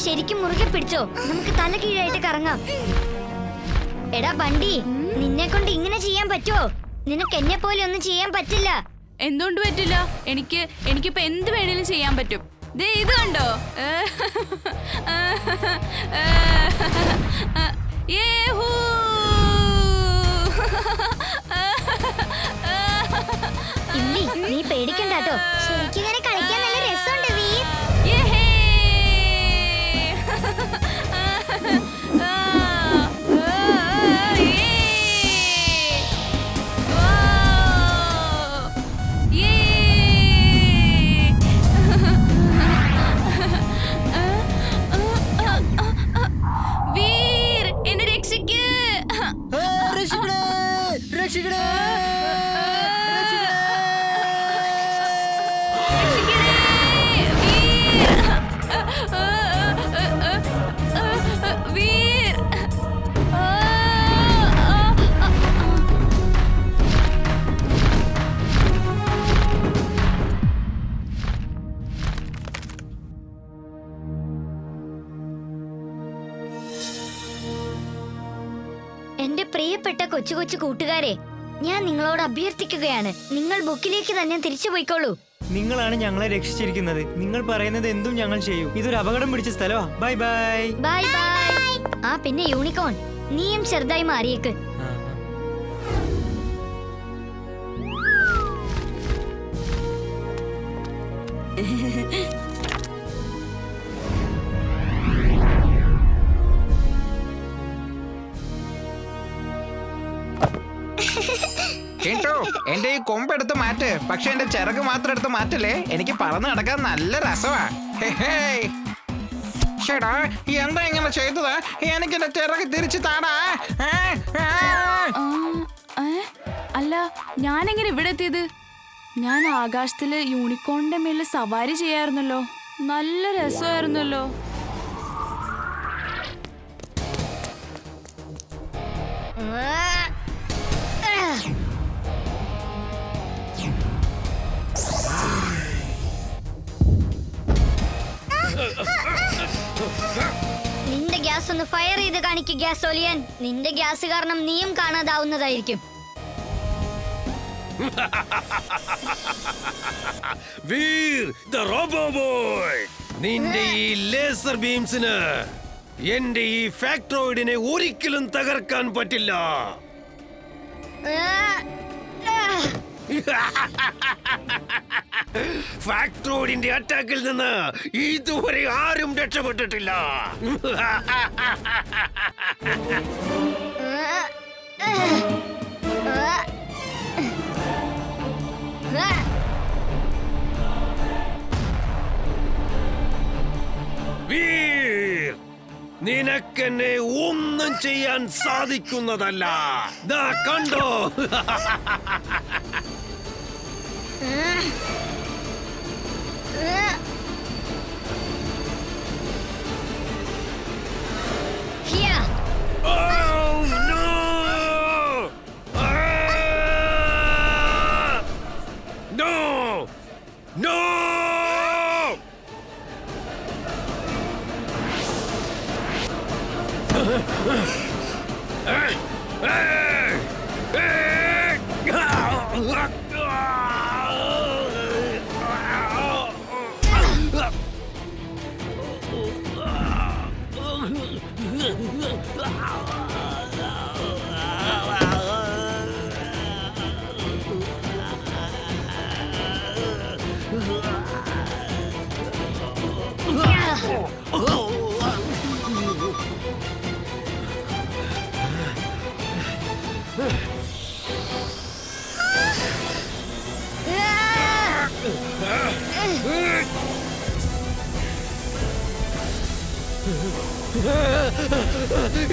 ശരിക്കും മുറുകെ പിടിച്ചോ, നമുക്ക് തല കീഴായിട്ട് കറങ്ങാം. എടാ ബണ്ടി, നിന്നെ കൊണ്ട് ഇങ്ങനെ ചെയ്യാൻ പറ്റുമോ? നിനക്ക് എന്നെ പോലെ ഒന്നും ചെയ്യാൻ പറ്റില്ല. എന്തുകൊണ്ട് പറ്റില്ല? എനിക്കിപ്പോ എന്ത് വേണേലും ചെയ്യാൻ പറ്റും. ദേ ഇത് കണ്ടോ? നീ പേടിക്കണ്ടോ. ശരിക്കും ഇങ്ങനെ കളിക്കാൻ നല്ല രസമുണ്ട് വീർ. വീർ എന്നെ രക്ഷിക്ക്. എന്റെ പ്രിയപ്പെട്ട കൊച്ചു കൊച്ചു കൂട്ടുകാരെ, ഞാൻ നിങ്ങളോട് അഭ്യർത്ഥിക്കുകയാണ്, നിങ്ങൾ ബുക്കിലേക്ക് തന്നെ തിരിച്ചു പോയിക്കോളൂ. നിങ്ങളാണ് ഞങ്ങളെ രക്ഷിച്ചിരിക്കുന്നത്. നിങ്ങൾ പറയുന്നത് എന്തും ഞങ്ങൾ ചെയ്യും. ഇതൊരു അപകടം പിടിച്ച സ്ഥലമാ. Bye bye. Bye bye. ആ പിന്നെ യൂണിക്കോൺ, നീയും ചെറുതായി മാറിയേക്ക്. കേട്ടോ, എന്റെ ഈ കൊമ്പെടുത്ത് മാറ്റ്. പക്ഷെ എന്റെ ചിറക് മാത്രം എടുത്ത് മാറ്റല്ലേ. എനിക്ക് പറന്ന് നടക്കാൻ നല്ല രസമാ. ചേടാ, എന്താ ഇങ്ങനെ ചെയ്തത്? എനിക്ക് എന്റെ ചിറക് തിരിച്ചു താടാ. അല്ല, ഞാനെങ്ങനെ ഇവിടെ എത്തിയത്? ഞാൻ ആകാശത്തില് യൂണിക്കോണിന്റെ മേലെ സവാരി ചെയ്യായിരുന്നല്ലോ. നല്ല രസമായിരുന്നല്ലോ. നിന്റെ ഗ്യാസ് ഒന്ന് ഫയർ ചെയ്ത് കാണിക്കുക ഗ്യാസോലിയൻ. നിന്റെ ഗ്യാസ് കാരണം നീയും കാണാതാവുന്നതായിരിക്കും. വീർ ദ റോബോ ബോയ്, നിന്റെ ഈ ലേസർ ബീംസിന് എന്റെ ഈ ഫാക്ടറോയിഡിനെ ഒരിക്കലും തകർക്കാൻ പറ്റില്ല. ഫാക്ടറോയിഡിന്റെ അറ്റാക്കിൽ നിന്ന് ഇതുവരെ ആരും രക്ഷപ്പെട്ടിട്ടില്ല. വീർ, നിനക്കെന്നെ ഒന്നും ചെയ്യാൻ സാധിക്കുന്നതല്ല. ദാ കണ്ടോ.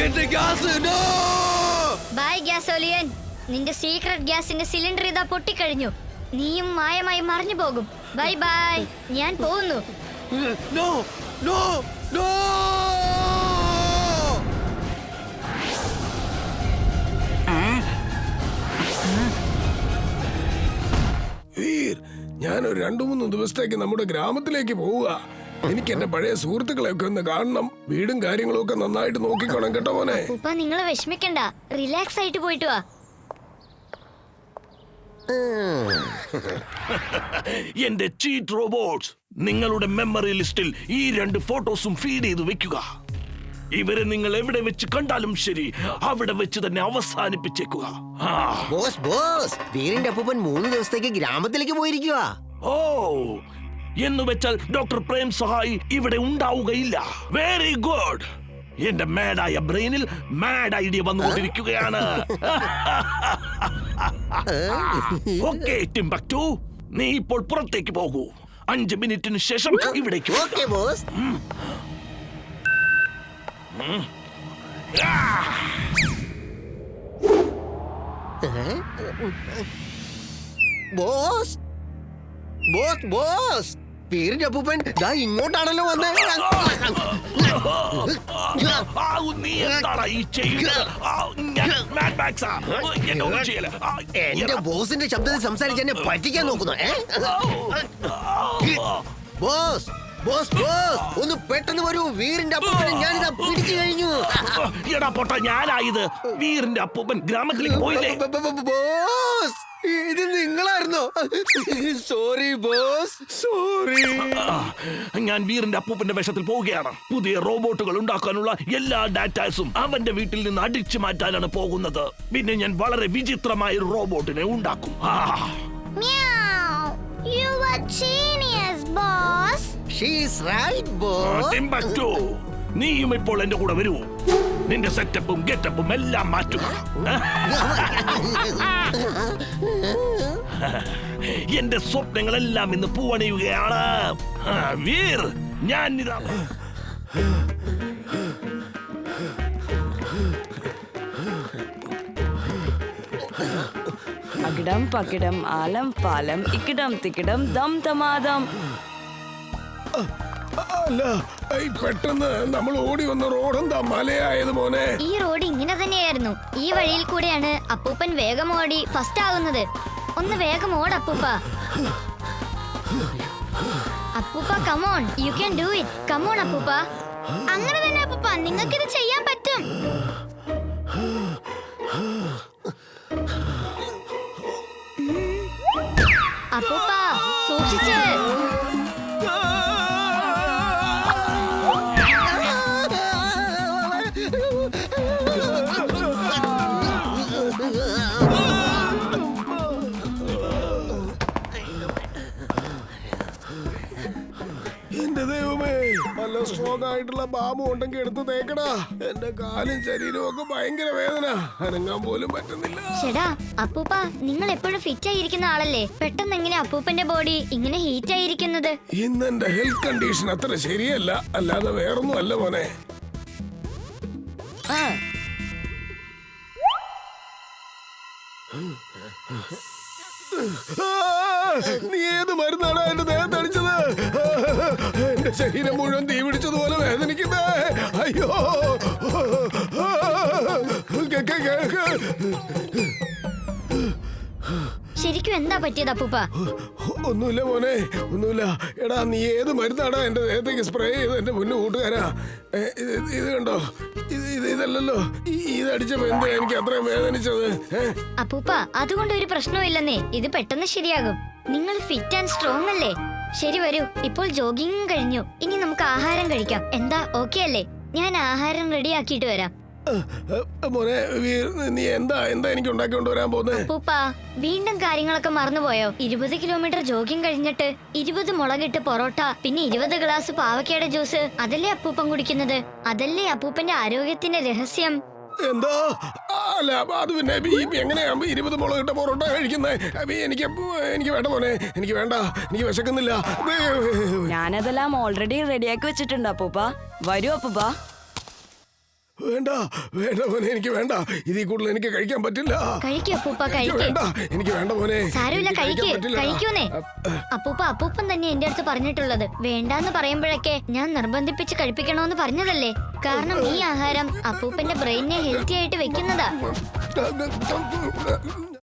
എന്റെ ഗ്യാസ്. ബൈ ഗ്യാസോലിയൻ, നിന്റെ സീക്രട്ട് ഗ്യാസിന്റെ സിലിണ്ടർ ഇതാ പൊട്ടിക്കഴിഞ്ഞു. നീയും മായമായി മറിഞ്ഞു പോകും. ബൈ ബൈ, ഞാൻ പോകുന്നു. No no no. വീർ, ഞാനൊരു 2-3 ദിവസത്തേക്ക് നമ്മുടെ ഗ്രാമത്തിലേക്ക് പോവുക. എനിക്ക് എന്റെ പഴയ സുഹൃത്തുക്കളെയൊക്കെ ഒന്ന് കാണണം. വീടും കാര്യങ്ങളും ഒക്കെ നന്നായിട്ട് നോക്കിക്കോണം കേട്ടോ മോനെ. അപ്പൂപ്പ നിങ്ങൾ വിഷമിക്കണ്ട, റിലാക്സ് ആയിട്ട് പോയിട്ട് വാ. എന്റെ ചീറ്റ് റോബോട്ട്സ്, നിങ്ങളുടെ മെമ്മറി ലിസ്റ്റിൽ ഈ 2 ഫോട്ടോസും ഫീഡ് ചെയ്ത് വെക്കുക. ഇവരെ നിങ്ങൾ എവിടെ വെച്ച് കണ്ടാലും ശരി, അവിടെ വെച്ച് തന്നെ അവസാനിപ്പിച്ചേക്കുക. ബോസ് ബോസ്, വീറിന്റെ അപ്പൂപ്പൻ 3 ദിവസത്തേക്ക് ഗ്രാമത്തിലേക്ക് പോയിരിക്കുക. ഓ, എന്ന് വെച്ചാൽ ഡോക്ടർ പ്രേം സഹായി ഇവിടെ ഉണ്ടാവുകയില്ല. Very good. എന്റെ മാഡായ ബ്രെയിനിൽ മാഡ് ഐഡിയ വന്നുകൊണ്ടിരിക്കുകയാണ്. ഓക്കെ ടിംബക്ടു, നീ ഇപ്പോൾ പുറത്തേക്ക് പോകൂ. 5 മിനിറ്റിന് ശേഷം ഇവിടേക്ക് വരിക. Okay boss. Boss boss boss, വീറിന്റെ അപ്പൂപ്പൻ ദാ ഇങ്ങോട്ടാണല്ലോ വന്നത്. നീ എന്താടാ ഈ ചെയ്യുന്നത്? ഞാൻ Mad Max ആ. എന്നെ ഒന്നും ചെയ്യല. എന്റെ ബോസിന്റെ ശബ്ദത്തിൽ സംസാരിച്ച് എന്നെ പറ്റിക്കാൻ നോക്കുന്നു. ബോസ് ബോസ് ബോസ്, ഒന്ന് പെട്ടെന്ന് വരൂ. വീറിന്റെ അപ്പൂപ്പനെ ഞാനിതാ പിടിച്ചു കഴിഞ്ഞു. എടാ പൊട്ട, ഞാനായത്. വീറിന്റെ അപ്പൂപ്പൻ ഗ്രാമത്തിലേക്ക് പോയില്ലേ? ബോസ്, ഇത് നിങ്ങളായിരുന്നോ? Sorry boss, sorry. ഞാൻ വീറിന്റെ അപ്പൂപ്പന്റെ വേഷത്തിൽ പോവുകയാണ്. പുതിയ റോബോട്ടുകൾ ഉണ്ടാക്കാനുള്ള എല്ലാ ഡാറ്റാസും അവന്റെ വീട്ടിൽ നിന്ന് അടിച്ചു മാറ്റാനാണ് പോകുന്നത്. പിന്നെ ഞാൻ വളരെ വിചിത്രമായ ഒരു റോബോട്ടിനെ ഉണ്ടാക്കും. You are genius, boss. She is right, boss. ടിംബക്ടു, നീയും ഇപ്പോൾ എന്റെ കൂടെ വരൂ. നിന്റെ സെറ്റപ്പും ഗെറ്റപ്പും എല്ലാം മാറ്റുക. എന്റെ സ്വപ്നങ്ങളെല്ലാം ഇന്ന് പൂവണിയുകയാണ്. വീർ, ഞാൻ ഇതാ. അകിടം പകിടം ആലം പാലം ഇക്കിടം തിക്കിടം ദം തമാദം. അല്ല, പെട്ടെന്ന് നമ്മൾ ഓടി വന്ന റോഡെന്താ മലയായത് മോനെ? ഈ റോഡ് ഇങ്ങനെ തന്നെയായിരുന്നു. ഈ വഴിയിൽ കൂടെയാണ് അപ്പൂപ്പൻ വേഗം ഓടി ഫസ്റ്റ് ആകുന്നത്. ഒന്ന് വേഗം ഓട് അപ്പൂപ്പ. അപ്പൂപ്പ, come on, you can do it. Come on അപ്പൂപ്പ. അങ്ങനെ തന്നെ അപ്പൂപ്പ, നിങ്ങൾക്ക് ഇത് ചെയ്യാൻ പറ്റും. അപ്പൂപ്പ, സൂക്ഷിച്ച്. എന്റെ ദൈവമേ, നല്ല സ്ട്രോങ് ആയിട്ടുള്ള ബാമു ഉണ്ടെങ്കിൽ എടുത്ത് തേക്കടാ. എന്റെ കാലും ശരീരവും ഒക്കെ ഭയങ്കര വേദന, അനങ്ങാൻ പോലും പറ്റുന്നില്ല. ചേടാ, അപ്പൂപ്പ നിങ്ങൾ എപ്പോഴും ഫിറ്റ് ആയിരിക്കുന്ന ആളല്ലേ? പെട്ടെന്ന് എങ്ങനെ അപ്പൂപ്പന്റെ ബോഡി ഇങ്ങനെ ഹീറ്റ് ആയിരിക്കുന്നത്? ഇന്ന് എന്റെ ഹെൽത്ത് കണ്ടീഷൻ അത്ര ശരിയല്ല, അല്ലാതെ വേറൊന്നും അല്ല മോനെ. നീ ഏത് മരുന്നാണ് എന്റെ ദേഹത്ത് അടിച്ചത്? എന്റെ ശരീരം മുഴുവൻ തീ പിടിച്ചതുപോലെ വേദനിക്കുന്നേ. അയ്യോ, ശരിക്കും എന്താ പറ്റിയത് അപ്പൂപ്പ? ഒന്നുമില്ല മോനെ, ഒന്നുമില്ല. എടാ, നീ ഏത് മരുന്നാടാ എന്റെ ദേഹത്തേക്ക് സ്പ്രേ ചെയ്ത് എന്റെ മുന്നേ കൂട്ടുകാരാ? ഇത് കണ്ടോ, ഇതല്ലല്ലോ. ഇതടിച്ചപ്പോ എന്താ എനിക്ക് അത്രയും വേദനിച്ചത്? അപ്പൂപ്പ, അതുകൊണ്ട് ഒരു പ്രശ്നവും ഇല്ലെന്നേ. ഇത് പെട്ടെന്ന് ശരിയാകും. നിങ്ങൾ ഫിറ്റ് ആൻഡ് സ്ട്രോങ് അല്ലേ? ശരി, വരൂ. ഇപ്പോൾ ജോഗിങ് കഴിഞ്ഞു. ഇനി നമുക്ക് ആഹാരം കഴിക്കാം. എന്താ, ഓക്കെ അല്ലേ? ഞാൻ ആഹാരം റെഡി ആക്കിയിട്ട് വരാം. മോനെ, നീ എന്താ എനിക്ക് ഉണ്ടാക്കിക്കൊണ്ട് വരാൻ പോകുന്നത്? അപ്പൂപ്പ, വീണ്ടും കാര്യങ്ങളൊക്കെ മറന്നുപോയോ? 20 കിലോമീറ്റർ ജോഗിങ് കഴിഞ്ഞിട്ട് 20 മുളകിട്ട് പൊറോട്ട, പിന്നെ 20 ഗ്ലാസ് പാവക്കയുടെ ജ്യൂസ്, അതല്ലേ അപ്പൂപ്പൻ കുടിക്കുന്നത്? അതല്ലേ അപ്പൂപ്പന്റെ ആരോഗ്യത്തിന്റെ രഹസ്യം? എന്താ? അല്ല, അത് പിന്നെ എങ്ങനെയാ 20 മുളകിട്ട പൊറോട്ട കഴിക്കുന്നത്? എനിക്ക് വേണ്ട മോനെ, എനിക്ക് വേണ്ട, എനിക്ക് വിശക്കുന്നില്ല. ഞാനതെല്ലാം ഓൾറെഡി റെഡിയാക്കി വെച്ചിട്ടുണ്ട് അപ്പൂപ്പ. വരൂ അപ്പൂപ്പ. വേണ്ട വേണ്ട മോനെ, എനിക്ക് വേണ്ട. ഇതിൽ കൂടുതൽ എനിക്ക് കഴിക്കാൻ പറ്റില്ല. വേണ്ട, എനിക്ക് വേണ്ട മോനെ. സാരമില്ല, കഴിക്കൂന്നേ. അപ്പൂപ്പൻ തന്നെ എന്റെ അടുത്ത് പറഞ്ഞിട്ടുള്ളത്. വേണ്ടാന്ന് പറയുമ്പോഴൊക്കെ ഞാൻ നിർബന്ധിപ്പിച്ച് കഴിപ്പിക്കണോന്ന് പറഞ്ഞതല്ലേ? കാരണം ഈ ആഹാരം അപ്പൂപ്പന്റെ ബ്രെയിനെ ഹെൽത്തി ആയിട്ട് വെക്കുന്നതാ.